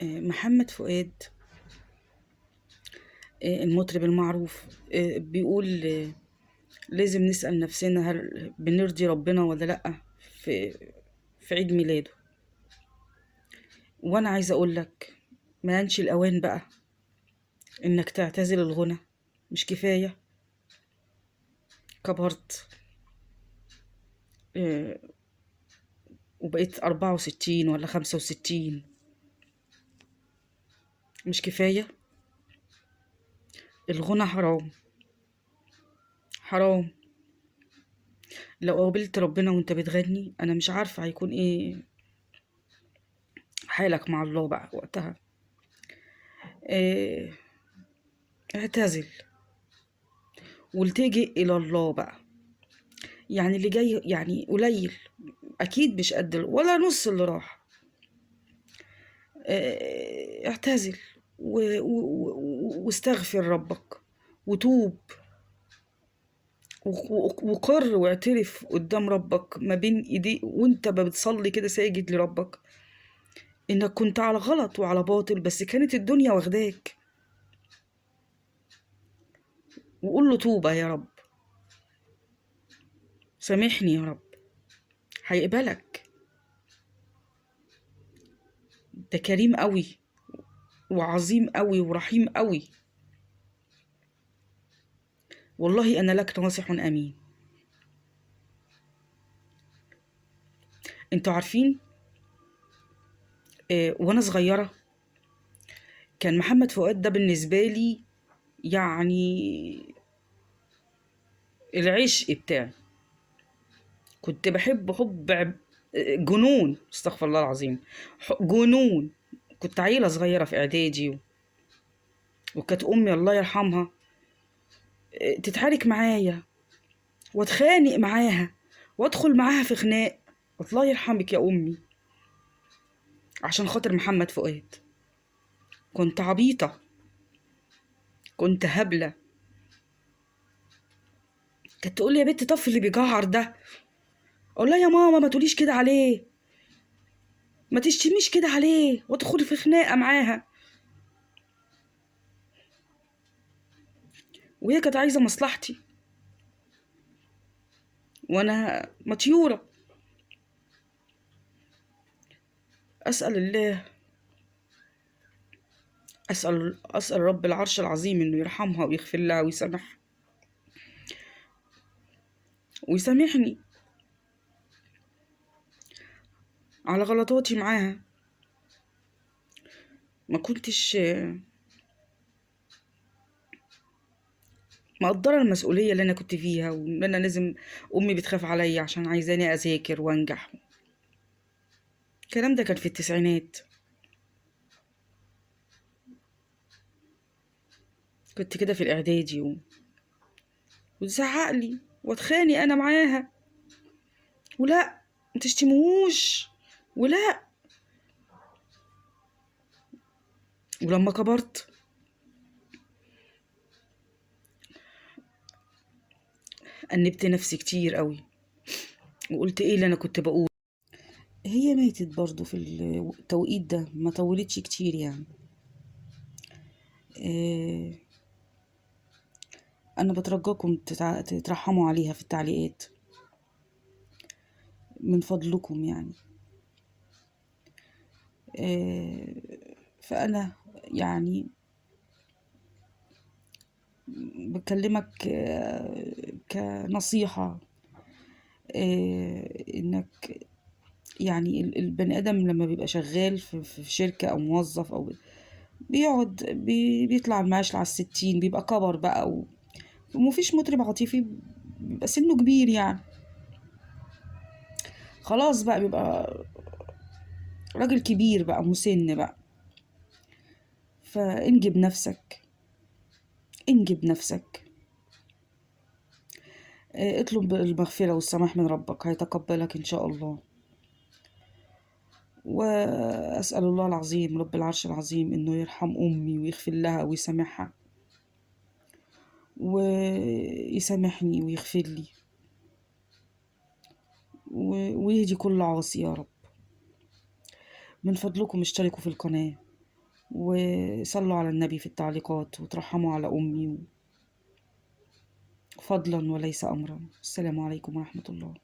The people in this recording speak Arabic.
محمد فؤاد، المطرب المعروف، بيقول لازم نسأل نفسنا هل بنرضي ربنا ولا لأ في في عيد ميلاده. وأنا عايزة أقولك ما ينشي الأوان بقى إنك تعتزل الغنى؟ مش كفاية؟ كبرت وبقيت 64 ولا 65؟ مش كفاية؟ الغنى حرام، حرام. لو قابلت ربنا وانت بتغني أنا مش عارفة هيكون إيه حالك مع الله بقى وقتها. آه، اعتزل والتجئ إلى الله بقى. يعني اللي جاي يعني قليل، أكيد مش قد ولا نص اللي راح. اعتزل واستغفر ربك وتوب وقر واعترف قدام ربك ما بين ايديه وانت بتصلي كده ساجد لربك انك كنت على غلط وعلى باطل، بس كانت الدنيا واخداك. وقول له توبة يا رب، سامحني يا رب، هيقبلك. ده كريم قوي وعظيم قوي ورحيم قوي. والله أنا لك ناصح أمين. انتوا عارفين، وأنا صغيرة كان محمد فؤاد ده بالنسبة لي يعني العشق بتاعي. كنت بحب حب جنون، استغفر الله العظيم، جنون. كنت عيلة صغيرة في إعدادي وكانت أمي الله يرحمها تتحرك معايا واتخانق معاها وادخل معاها في خناق. الله يرحمك يا أمي، عشان خاطر محمد فؤاد. كنت عبيطة، كنت هبلة. كانت تقول لي يا بنت طفي اللي بيجعر ده، اقول لها يا ماما ما تقوليش كده عليه، ما تشتميش كده عليه، وادخل في خناقة معاها. وهي كانت عايزة مصلحتي وانا مطيورة. اسأل الله، اسأل رب العرش العظيم انه يرحمها ويغفر لها ويسامحها ويسامحني على غلطاتي معاها. ما كنتش مقدرة المسؤولية اللي أنا كنت فيها، وإن أنا لازم أمي بتخاف عليا عشان عايزاني أذاكر وأنجح. الكلام ده كان في التسعينات. كنت كده في الإعدادي وتزعقلي واتخانق أنا معاها، ولا متشتموش، ولا. ولما كبرت أنبت نفسي كتير قوي وقلت إيه اللي أنا كنت بقول. هي ماتت برضو في التوقيت ده، ما طولتش كتير يعني. أنا بترجاكم تترحموا عليها في التعليقات من فضلكم يعني. فأنا يعني بكلمك كنصيحة، إنك يعني البني آدم لما بيبقى شغال في شركة أو موظف أو بيقعد بيطلع المعاش على 60، بيبقى كبر بقى ومفيش مطرب عاطفي بيبقى سنه كبير يعني، خلاص بقى بيبقى راجل كبير بقى مسن بقى. فانجب نفسك، انجب نفسك، اطلب المغفرة والسماح من ربك هيتقبلك إن شاء الله. وأسأل الله العظيم رب العرش العظيم إنه يرحم أمي ويغفر لها ويسامحها ويسامحني ويغفر لي ويهدي كل عاصي يا رب. من فضلكم اشتركوا في القناة وصلوا على النبي في التعليقات وترحموا على أمي، فضلا وليس أمرا. السلام عليكم ورحمة الله.